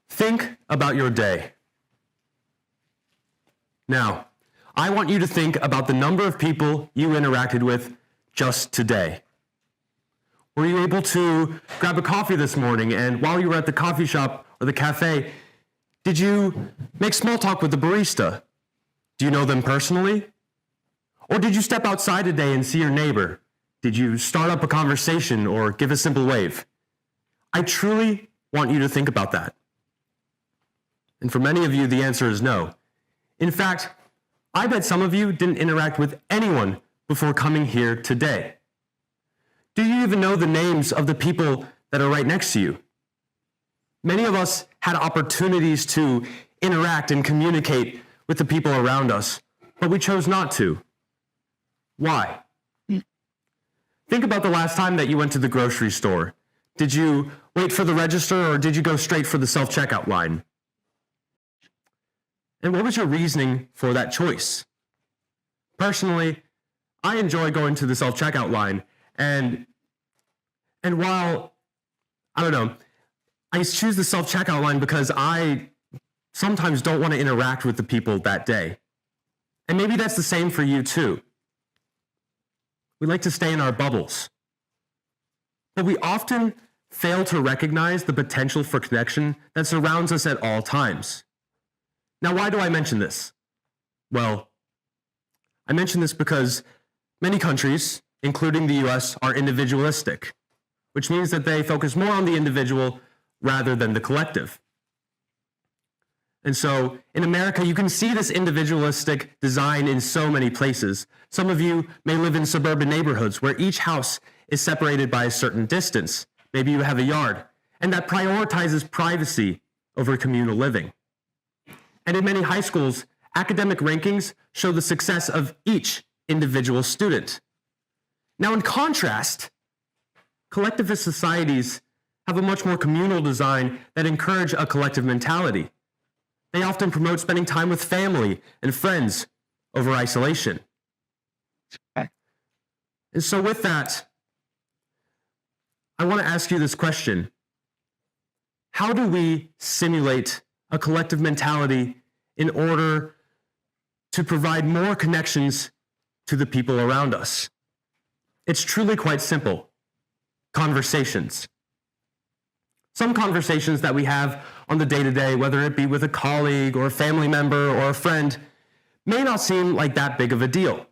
Think about your day. Now, I want you to think about the number of people you interacted with just today. Were you able to grab a coffee this morning, and while you were at the coffee shop or the cafe, did you make small talk with the barista? Do you know them personally? Or did you step outside today and see your neighbor? Did you start up a conversation or give a simple wave? I truly want you to think about that. And for many of you, the answer is no. In fact, I bet some of you didn't interact with anyone before coming here today. Do you even know the names of the people that are right next to you? Many of us had opportunities to interact and communicate with the people around us, but we chose not to. Why? Think about the last time that you went to the grocery store. Did you wait for the register, or did you go straight for the self-checkout line? And what was your reasoning for that choice? Personally, I enjoy going to the self-checkout line, and while, I don't know, I choose the self-checkout line because I sometimes don't want to interact with the people that day. And maybe that's the same for you too. We like to stay in our bubbles. But we often fail to recognize the potential for connection that surrounds us at all times. Now, why do I mention this? Well, I mention this because many countries, including the US, are individualistic, which means that they focus more on the individual rather than the collective. And so in America, you can see this individualistic design in so many places. Some of you may live in suburban neighborhoods where each house is separated by a certain distance. Maybe you have a yard, and that prioritizes privacy over communal living. And in many high schools, academic rankings show the success of each individual student. Now, in contrast, collectivist societies have a much more communal design that encourage a collective mentality. They often promote spending time with family and friends over isolation. And so with that, I want to ask you this question. How do we simulate a collective mentality in order to provide more connections to the people around us? It's truly quite simple. Conversations. Some conversations that we have on the day-to-day, whether it be with a colleague or a family member or a friend, may not seem like that big of a deal.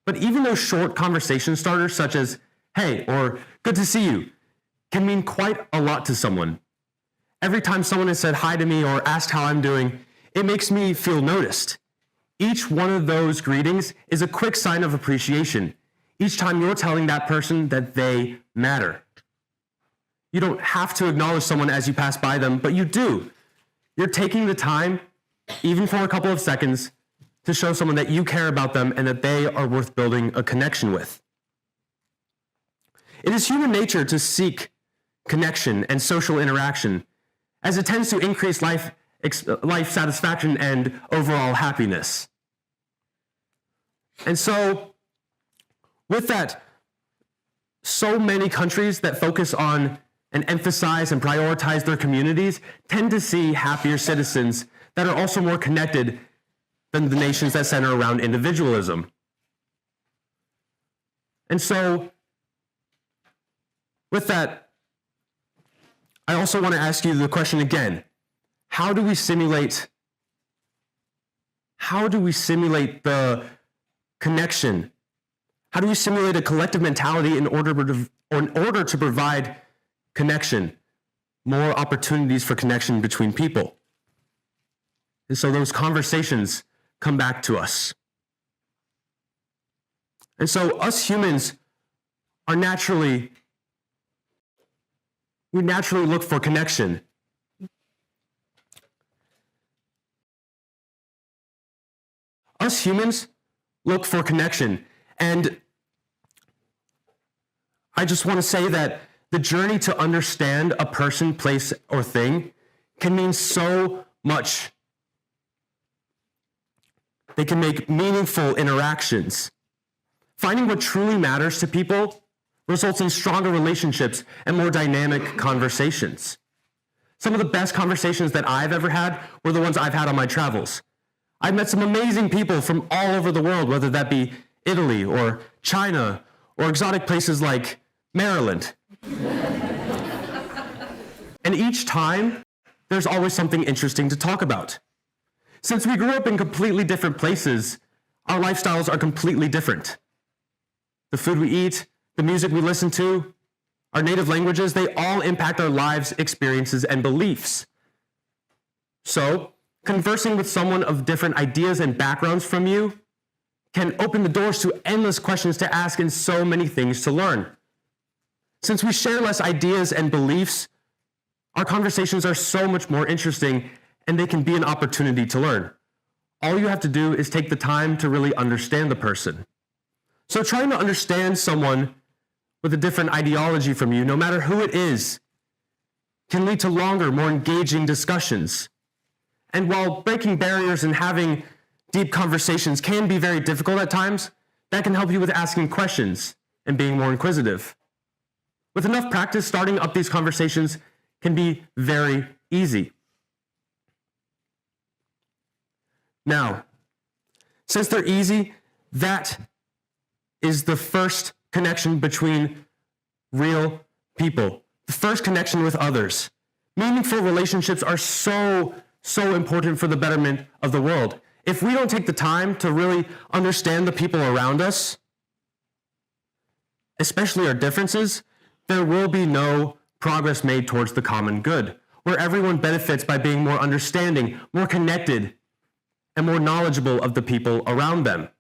But even those short conversation starters such as, hey, or good to see you, can mean quite a lot to someone. Every time someone has said hi to me or asked how I'm doing, it makes me feel noticed. Each one of those greetings is a quick sign of appreciation. Each time you're telling that person that they matter. You don't have to acknowledge someone as you pass by them, but you do. You're taking the time, even for a couple of seconds, to show someone that you care about them and that they are worth building a connection with. It is human nature to seek connection and social interaction, as it tends to increase life satisfaction and overall happiness. And so, with that, so many countries that focus on and emphasize and prioritize their communities tend to see happier citizens that are also more connected than the nations that center around individualism. And so, with that, I also want to ask you the question again. How do we simulate the connection? How do we simulate a collective mentality in order to provide connection, more opportunities for connection between people? And so those conversations come back to us. And so us humans are naturally look for connection. Us humans look for connection. And I just want to say that the journey to understand a person, place, or thing can mean so much. They can make meaningful interactions. Finding what truly matters to people results in stronger relationships and more dynamic conversations. Some of the best conversations that I've ever had were the ones I've had on my travels. I've met some amazing people from all over the world, whether that be Italy or China or exotic places like Maryland. And each time, there's always something interesting to talk about. Since we grew up in completely different places, our lifestyles are completely different. The food we eat, the music we listen to, our native languages, they all impact our lives, experiences, and beliefs. So, conversing with someone of different ideas and backgrounds from you can open the doors to endless questions to ask and so many things to learn. Since we share less ideas and beliefs, our conversations are so much more interesting and they can be an opportunity to learn. All you have to do is take the time to really understand the person. So trying to understand someone with a different ideology from you, no matter who it is, can lead to longer, more engaging discussions. And while breaking barriers and having deep conversations can be very difficult at times, that can help you with asking questions and being more inquisitive. With enough practice, starting up these conversations can be very easy. Now, since they're easy, that is the first connection between real people, the first connection with others. Meaningful relationships are so important for the betterment of the world. If we don't take the time to really understand the people around us, especially our differences, there will be no progress made towards the common good, where everyone benefits by being more understanding, more connected, and more knowledgeable of the people around them.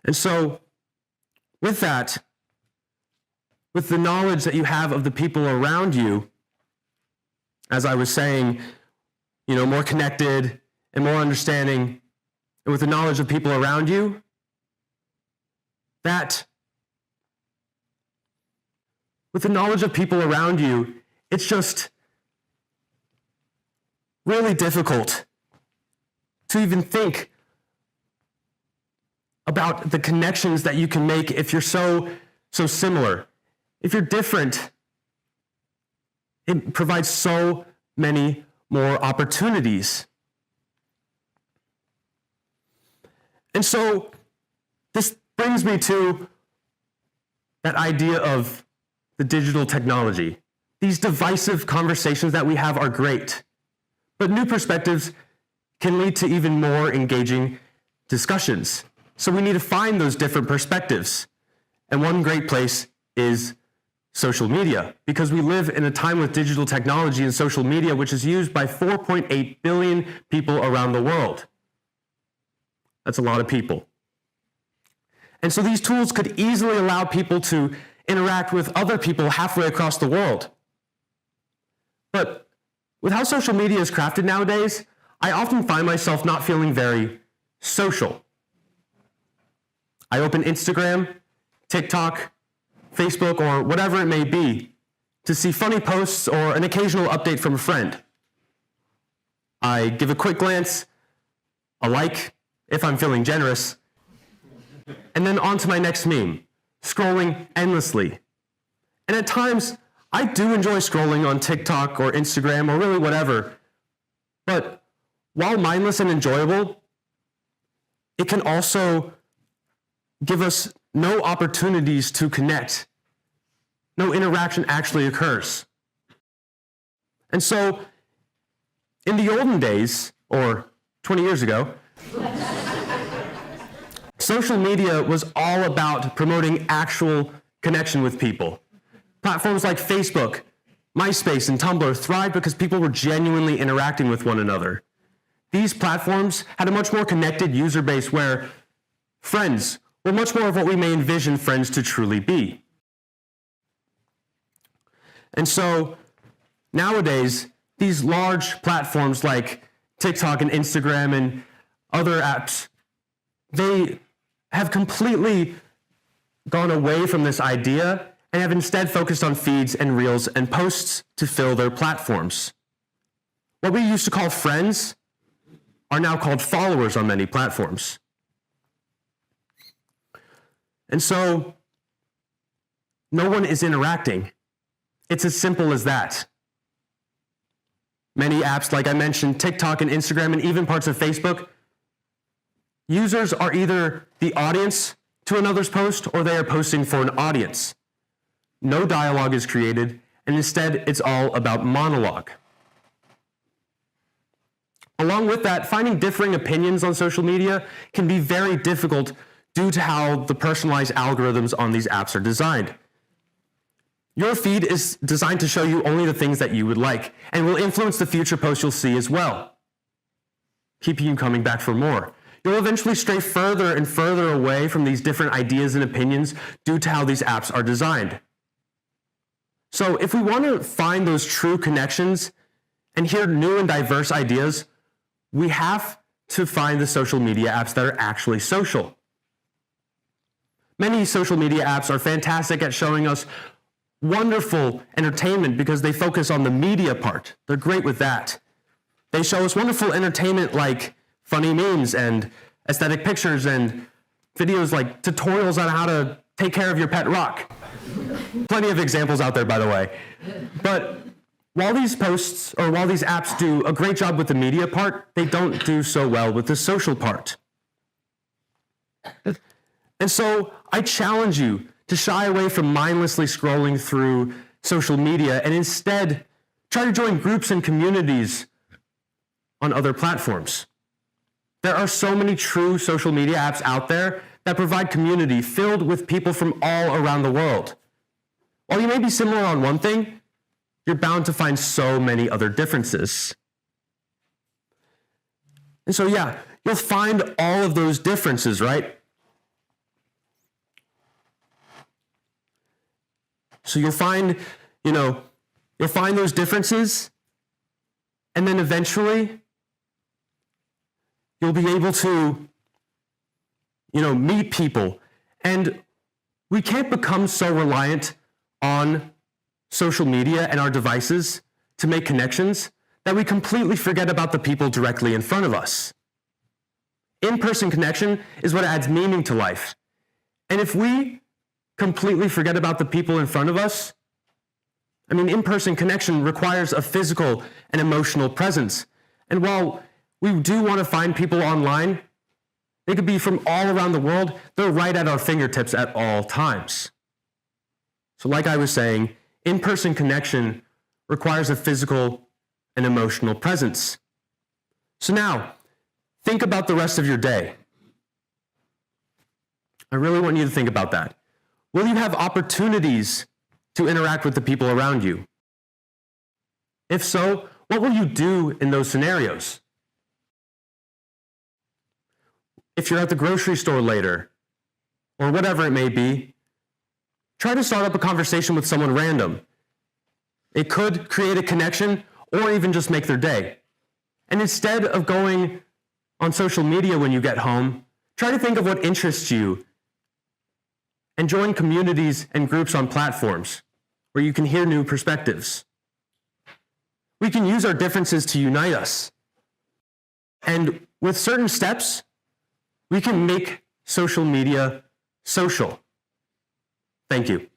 And so, with that, with the knowledge that you have of the people around you, as I was saying, more connected and more understanding, and with the knowledge of people around you, it's just really difficult to even think about the connections that you can make if you're so similar. If you're different, it provides so many more opportunities. And so this brings me to that idea of the digital technology. These divisive conversations that we have are great, but new perspectives can lead to even more engaging discussions. So we need to find those different perspectives. And one great place is social media, because we live in a time with digital technology and social media, which is used by 4.8 billion people around the world. That's a lot of people. And so these tools could easily allow people to interact with other people halfway across the world. But with how social media is crafted nowadays, I often find myself not feeling very social. I open Instagram, TikTok, Facebook, or whatever it may be to see funny posts or an occasional update from a friend. I give a quick glance, a like, if I'm feeling generous, and then on to my next meme, scrolling endlessly. And at times, I do enjoy scrolling on TikTok or Instagram or really whatever, but while mindless and enjoyable, it can also give us no opportunities to connect. No interaction actually occurs. And so, in the olden days, or 20 years ago, social media was all about promoting actual connection with people. Platforms like Facebook, MySpace, and Tumblr thrived because people were genuinely interacting with one another. These platforms had a much more connected user base where friends were much more of what we may envision friends to truly be. And so, nowadays, these large platforms like TikTok and Instagram and other apps, they have completely gone away from this idea and have instead focused on feeds and reels and posts to fill their platforms. What we used to call friends are now called followers on many platforms. And so, no one is interacting. It's as simple as that. Many apps, like I mentioned, TikTok and Instagram, and even parts of Facebook, users are either the audience to another's post or they are posting for an audience. No dialogue is created, and instead it's all about monologue. Along with that, finding differing opinions on social media can be very difficult due to how the personalized algorithms on these apps are designed. Your feed is designed to show you only the things that you would like, and will influence the future posts you'll see as well, keeping you coming back for more. You'll eventually stray further and further away from these different ideas and opinions due to how these apps are designed. So if we want to find those true connections and hear new and diverse ideas, we have to find the social media apps that are actually social. Many social media apps are fantastic at showing us wonderful entertainment because they focus on the media part. They're great with that. They show us wonderful entertainment like funny memes and aesthetic pictures and videos like tutorials on how to take care of your pet rock. Plenty of examples out there, by the way. But while these posts or while these apps do a great job with the media part, they don't do so well with the social part. And so I challenge you to shy away from mindlessly scrolling through social media and instead try to join groups and communities on other platforms. There are so many true social media apps out there that provide community filled with people from all around the world. While you may be similar on one thing, you're bound to find so many other differences. And so, yeah, you'll find all of those differences, right? So you'll find those differences, and then eventually you'll be able to, meet people. And we can't become so reliant on social media and our devices to make connections that we completely forget about the people directly in front of us. In-person connection is what adds meaning to life. And if we completely forget about the people in front of us, in-person connection requires a physical and emotional presence. And while we do want to find people online, they could be from all around the world, they're right at our fingertips at all times. So like I was saying, in-person connection requires a physical and emotional presence. So now, think about the rest of your day. I really want you to think about that. Will you have opportunities to interact with the people around you? If so, what will you do in those scenarios? If you're at the grocery store later, or whatever it may be, try to start up a conversation with someone random. It could create a connection or even just make their day. And instead of going on social media when you get home, try to think of what interests you and join communities and groups on platforms where you can hear new perspectives. We can use our differences to unite us. And with certain steps, we can make social media social. Thank you.